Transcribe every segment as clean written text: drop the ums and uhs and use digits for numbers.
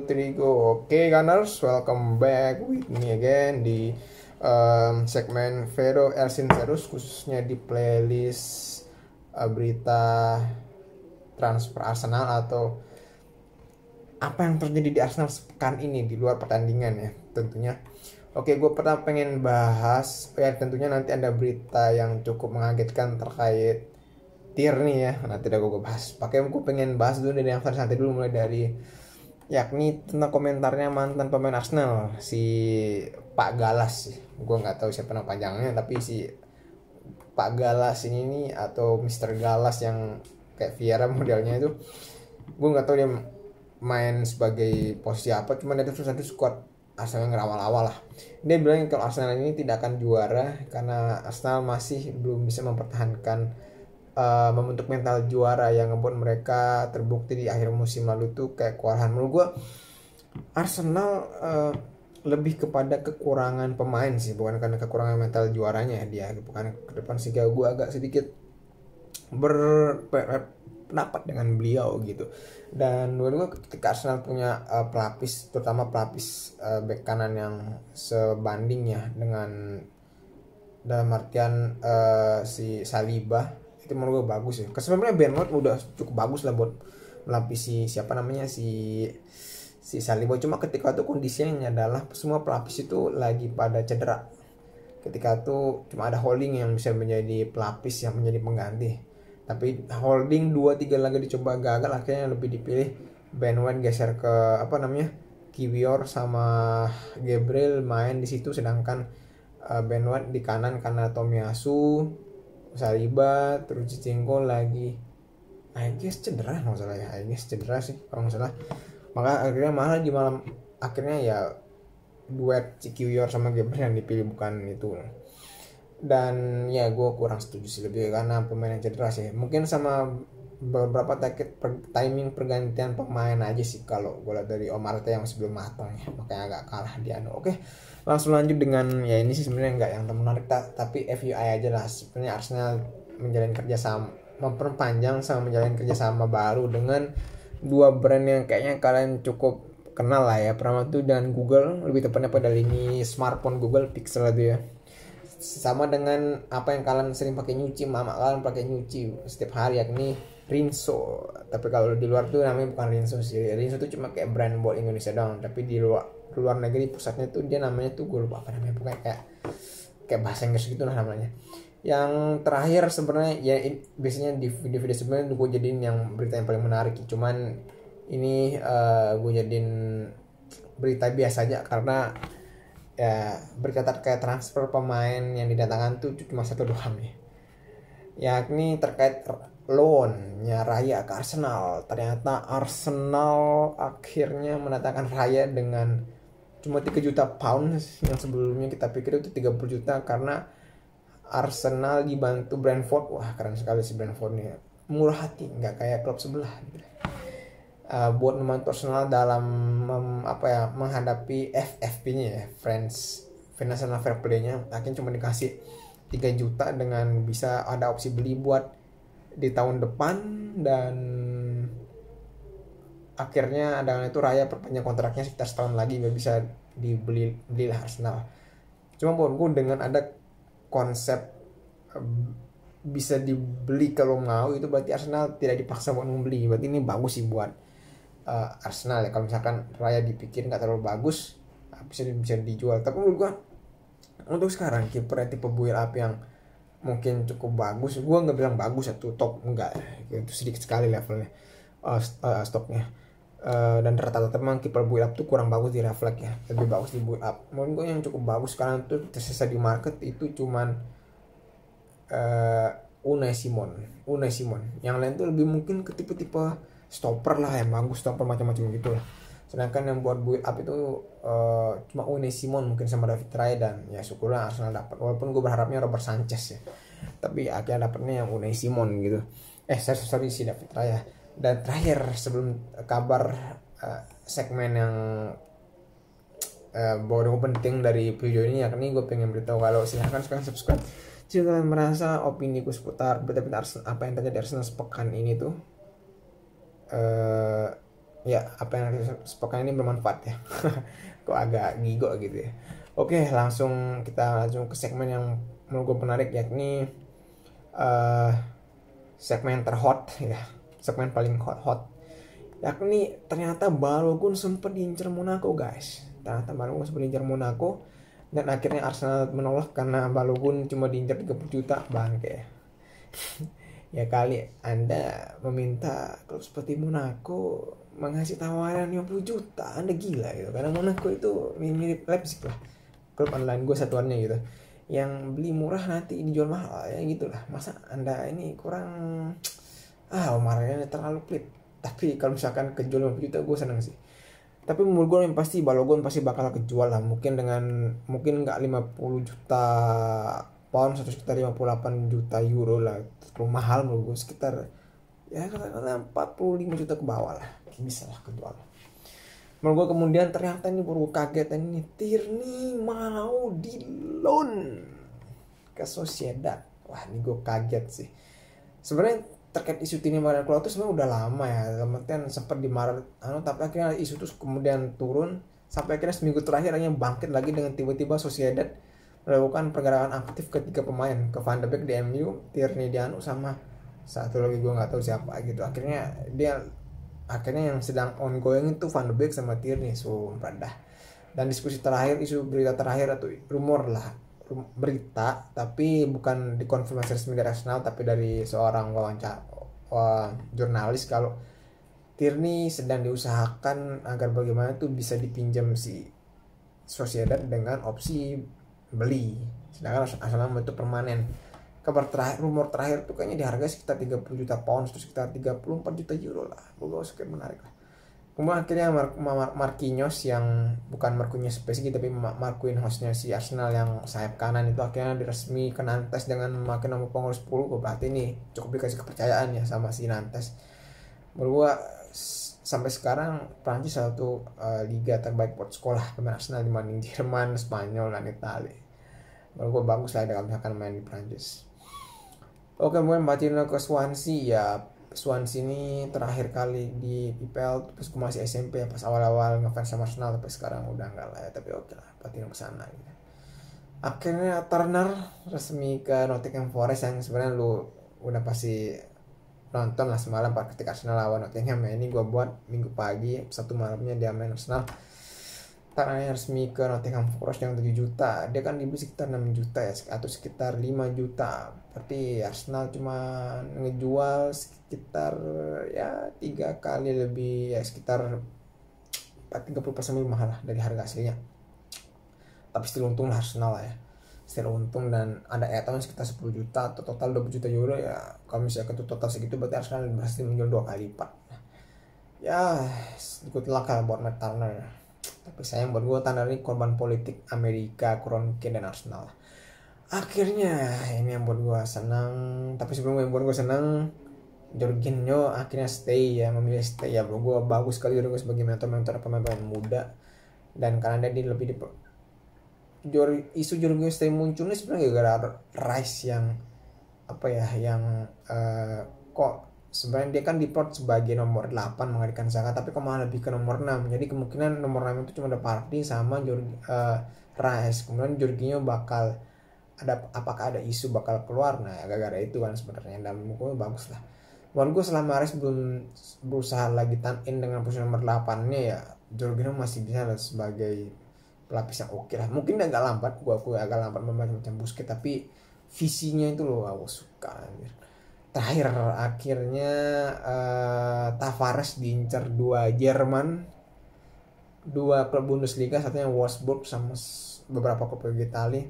3 go. Oke Gunners, welcome back with me again di segmen Vero Ersincerus, khususnya di playlist berita transfer Arsenal atau apa yang terjadi di Arsenal sepekan ini di luar pertandingan ya tentunya. Oke, gue pertama pengen bahas ya, tentunya nanti ada berita yang cukup mengagetkan terkait Tierney ya. Nanti udah gue bahas. Gue pengen bahas dulu dari yang santai dulu, mulai dari yakni tentang komentarnya mantan pemain Arsenal si Pak Galas. Gue nggak tahu siapa nama panjangnya, tapi si Pak Galas ini nih, atau Mr. Galas yang kayak Vieira modelnya itu, gue nggak tahu dia main sebagai posisi apa, cuman ada satu squad Arsenal yang ngerawal-awal lah. Dia bilang kalau Arsenal ini tidak akan juara karena Arsenal masih belum bisa mempertahankan membentuk mental juara yang ngebuat mereka terbukti di akhir musim lalu tuh kayak kewalahan. Menurut gue Arsenal lebih kepada kekurangan pemain sih, bukan karena kekurangan mental juaranya dia, bukan ke depan sih. Gue agak sedikit berpendapat dengan beliau gitu. Dan menurut gue ketika Arsenal punya pelapis, terutama pelapis bek kanan yang sebanding ya dengan, dalam artian si Saliba, itu menurut gue bagus ya. Sebenarnya Bernard udah cukup bagus lah buat melapisi siapa namanya si Saliba. Cuma ketika itu kondisinya adalah semua pelapis itu lagi pada cedera. Ketika itu cuma ada Holding yang bisa menjadi pelapis yang menjadi pengganti. Tapi Holding 2-3 lagi dicoba gagal, akhirnya lebih dipilih Ben White geser ke Kiwior sama Gabriel main di situ, sedangkan Ben White di kanan karena Tomiyasu, Saliba, terus Zinchenko lagi I guess cedera kalau salah ya, cedera sih kalau nggak salah. Maka akhirnya malah di malam akhirnya ya duet Kiwior sama Gabriel yang dipilih, bukan itu. Dan ya gue kurang setuju sih, lebih karena pemain yang cedera sih. Mungkin sama beberapa timing pergantian pemain aja sih kalau gue lihat dari Omar T yang masih belum matang ya, makanya agak kalah dia. Oke, langsung lanjut dengan ya ini sih sebenarnya nggak yang menarik tapi FYI aja lah. Sebenarnya Arsenal menjalin kerjasama, memperpanjang sama menjalin kerjasama baru dengan dua brand yang kayaknya kalian cukup kenal lah ya. Pertama itu dengan Google, lebih tepatnya pada lini smartphone Google Pixel itu ya. Sama dengan apa yang kalian sering pakai nyuci, mama kalian pakai nyuci setiap hari, yakni Rinso. Tapi kalau di luar tuh namanya bukan Rinso sih. Rinso tuh cuma kayak brand buat Indonesia doang. Tapi di luar negeri pusatnya tuh dia namanya tuh gue lupa apa namanya, pokoknya kayak bahasa Inggris gitu lah namanya. Yang terakhir sebenarnya ya biasanya di video sebelumnya gue jadiin yang berita yang paling menarik. Cuman ini gue jadiin berita biasa aja karena ya berkaitan kayak transfer pemain yang didatangkan tuh cuma satu doang ya, yakni terkait loan-nya Raya ke Arsenal. Ternyata Arsenal akhirnya mendatangkan Raya dengan cuma 3 juta pound, yang sebelumnya kita pikir itu 30 juta karena Arsenal dibantu Brentford. Wah keren sekali si Brentford nih, murah hati, nggak kayak klub sebelah gitu. Buat membantu Arsenal dalam menghadapi FFP-nya ya, Financial Fair Play-nya. Akhirnya cuma dikasih 3 juta dengan bisa ada opsi beli buat di tahun depan, dan akhirnya dengan itu Raya perpanjang kontraknya sekitar setahun lagi, nggak bisa belilah Arsenal. Cuma buat gue dengan ada konsep bisa dibeli kalau mau, itu berarti Arsenal tidak dipaksa buat membeli. Berarti ini bagus sih buat Arsenal ya. Kalau misalkan Raya dipikir nggak terlalu bagus, bisa dijual. Tapi menurut gua untuk sekarang kiper tipe build up yang mungkin cukup bagus, gua nggak bilang bagus atau top, enggak, itu sedikit sekali levelnya stoknya. Dan rata-rata memang kiper build up tuh kurang bagus di reflect ya, lebih bagus di build up. Menurut gua yang cukup bagus sekarang tuh tersisa di market itu cuman Unai Simon. Yang lain tuh lebih mungkin ke tipe-tipe stopper lah yang bagus, stopper macam-macam gitu lah. Sedangkan yang buat build up itu cuma Unai Simon mungkin sama David Raya, dan ya syukurlah Arsenal dapat, walaupun gue berharapnya Robert Sanchez ya, tapi akhirnya dapatnya yang Unai Simon gitu. Sorry si David Raya. Dan terakhir sebelum kabar segmen yang baru penting dari video ini, yakni gue pengen beritahu kalau silahkan sekarang subscribe jika kalian merasa opini gue seputar berita Arsenal, apa yang terjadi di Arsenal sepekan ini tuh ya apa yang disepakati ini bermanfaat ya. Kok agak ngigo gitu ya. Oke, kita langsung ke segmen yang menurut gue menarik, yakni segmen terhot ya, segmen paling hot, yakni ternyata Balogun sempat diincar Monaco guys. Ternyata Balogun sempat diincar Monaco dan akhirnya Arsenal menolak karena Balogun cuma diincar 30 juta bangke. Ya kali Anda meminta klub seperti Monaco mengasih tawaran 50 juta, Anda gila gitu. Karena Monaco itu mirip Leipzig lah, klub online gue satuannya gitu, yang beli murah nanti dijual mahal ya gitulah. Masa Anda ini kurang Omarnya terlalu pelit. Tapi kalau misalkan kejual 50 juta gue seneng sih. Tapi menurut gue yang pasti Balogun pasti bakal kejual lah, mungkin nggak 50 juta pound, atau sekitar 58 juta euro lah. Terlalu mahal menurut gue, sekitar ya katakanlah 45 juta ke bawah lah, bisa lah kejual. Menurut gue kemudian ternyata ini baru kaget ini, Tierney mau di loan ke Sociedad. Wah ini gue kaget sih. Sebenarnya terkait isu Tierney kemarin keluar itu sebenarnya udah lama ya, kemudian sempat di Maret tapi akhirnya isu itu kemudian turun sampai akhirnya seminggu terakhir hanya bangkit lagi dengan tiba-tiba Sociedad melakukan pergerakan aktif ketiga pemain, ke Van de Beek di MU, Tierney di sama satu lagi gue nggak tahu siapa gitu. Akhirnya yang sedang ongoing itu Van de Beek sama Tierney, sumpah dah. Dan diskusi terakhir, isu berita terakhir atau rumor lah, berita tapi bukan dikonfirmasi resmi dari Arsenal, tapi dari seorang jurnalis, kalau Tierney sedang diusahakan agar bagaimana tuh bisa dipinjam si Sociedad dengan opsi beli, sedangkan Arsenal itu permanen. Rumor terakhir tuh kayaknya dihargai sekitar 30 juta pound, terus sekitar 34 juta euro lah. Gue sekian menarik lah. Kemudian akhirnya Marquinhos, yang bukan Marquinhos spesifik tapi Marquinhosnya si Arsenal yang sayap kanan itu, akhirnya diresmi ke Nantes dengan memakai nomor punggung 10. Berarti ini cukup dikasih kepercayaan ya sama si Nantes. Menurut gue sampai sekarang Prancis satu liga terbaik buat sekolah pemain Arsenal dibanding Jerman, Spanyol, dan Italia. Menurut gue bagus lah kalau misalkan main di Prancis. Oke, kemudian Martino ke Swansea ya. Swansea ini terakhir kali di IPL terus gue masih SMP ya, pas awal-awal ngefans sama Arsenal, tapi sekarang udah enggak lah ya. Tapi oke lah, Martino ke sana gitu. Akhirnya Turner resmi ke Nottingham Forest, yang sebenarnya lu udah pasti nonton lah semalam ketika Arsenal lawan Nottingham ya. Ini gue buat minggu pagi, satu malamnya dia main Arsenal. Turner resmi ke Nottingham Forest yang 7 juta. Dia kan dibeli sekitar 6 juta ya, atau sekitar 5 juta. Berarti Arsenal cuma ngejual sekitar ya 3 kali lebih ya, sekitar 30% lebih mahal lah dari harga aslinya. Tapi still untung lah Arsenal lah ya, still untung. Dan ada add-on sekitar 10 juta atau total 20 juta euro ya. Kalau misalkan itu total segitu berarti Arsenal berhasil menjual 2 kali lipat ya. Ikut lah buat Matt Turner. Tapi sayang buat gue, Turner ini korban politik Amerika, Kroenke, dan Arsenal. Akhirnya ini yang buat gue senang. Tapi sebelum yang buat gue senang, Jorginho akhirnya memilih stay ya. Buat gue bagus sekali Jorginho sebagai mentor pemain muda. Dan karena dia lebih isu Jorginho stay munculnya sebenarnya gara-gara Rice yang kok sebenarnya dia kan diplot sebagai nomor 8 menggantikan Saka, tapi kok malah lebih ke nomor 6. Jadi kemungkinan nomor 6 itu cuma ada Partey sama Rice. Kemudian Jorginho apakah ada isu bakal keluar, nah gara-gara itu kan sebenarnya. Dan menurut bagus lah. Menurut gue selama Rice belum berusaha lagi tan-in dengan posisi nomor 8-nya ya, Jorginho masih bisa sebagai pelapis yang oke lah. Mungkin agak lambat, gue agak lambat macam Busquets, tapi visinya itu loh aku suka anjir. Terakhir akhirnya Tavares diincar 2 Jerman, 2 klub Bundesliga, satunya Wolfsburg sama beberapa klub Italia.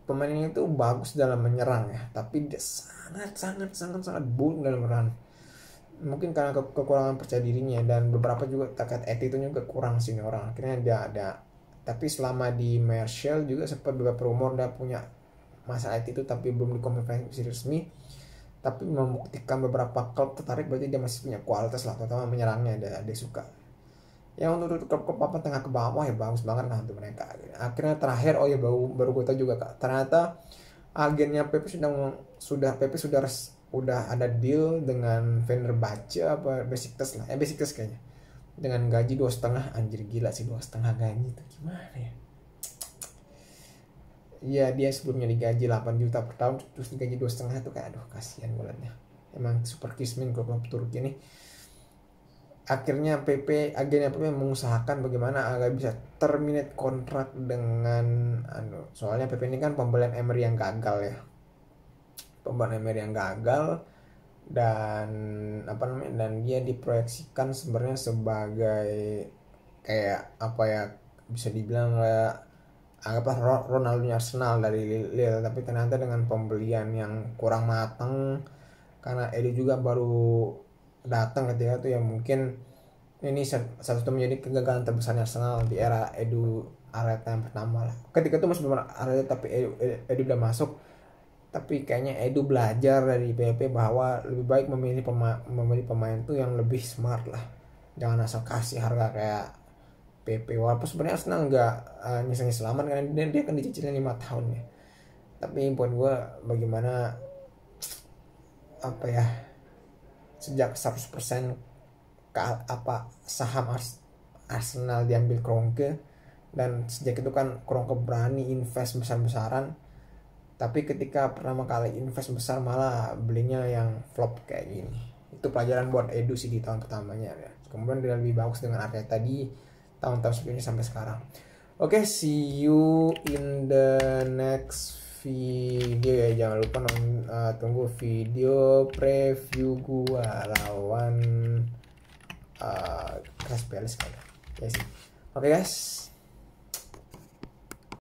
Pemain ini tuh bagus dalam menyerang ya, tapi dia sangat buruk dalam menyerang. Mungkin karena kekurangan percaya dirinya, dan beberapa juga terkait attitude-nya juga kurang sih orang. Akhirnya dia ada. Tapi selama di Martial juga sempat beberapa rumor dia punya masalah itu, tapi belum dikonfirmasi resmi. Tapi membuktikan beberapa klub tertarik, berarti dia masih punya kualitas lah, terutama menyerangnya dia suka. Ya untuk klub-klub tengah ke bawah ya bagus banget lah untuk mereka. Akhirnya terakhir baru gue tahu juga Kak, ternyata agennya Pepe sudah udah ada deal dengan Fenerbahce apa Besiktas lah, Besiktas kayaknya, dengan gaji 2,5. Anjir gila sih, 2,5 gaji itu gimana ya. Iya, dia sebelumnya digaji 8 juta per tahun, terus digaji 2,5 tuh kayak aduh kasihan gue liatnya. Emang super kismin klub Turki ini. Akhirnya agennya PP mengusahakan bagaimana agar bisa terminate kontrak dengan soalnya PP ini kan pembelian Emery yang gagal ya. Dan dan dia diproyeksikan sebenarnya sebagai kayak apa ya, bisa dibilang kayak anggaplah Ronaldo Arsenal dari Lille, tapi ternyata dengan pembelian yang kurang matang karena Edu juga baru datang ketika itu ya, mungkin ini satu menjadi kegagalan terbesarnya Arsenal di era Edu Arteta yang pertama lah. Ketika itu masih belum Arteta tapi Edu udah masuk, tapi kayaknya Edu belajar dari PP bahwa lebih baik memilih pemain tuh yang lebih smart lah, jangan asal kasih harga kayak PP. Walaupun sebenarnya Arsenal nggak nyesel aman karena dia akan dicicilin 5 tahun ya. Tapi buat gue bagaimana apa ya, sejak 100% saham Arsenal diambil Kroenke, dan sejak itu kan Kroenke berani invest besar-besaran, tapi ketika pertama kali invest besar malah belinya yang flop kayak gini. Itu pelajaran buat Edu sih di tahun pertamanya ya. Kemudian dia lebih bagus dengan Arteta di tahun-tahun sebelumnya sampai sekarang. Oke, see you in the next video ya. Jangan lupa tunggu video preview gua lawan Crystal Palace kali ya sih. Oke guys.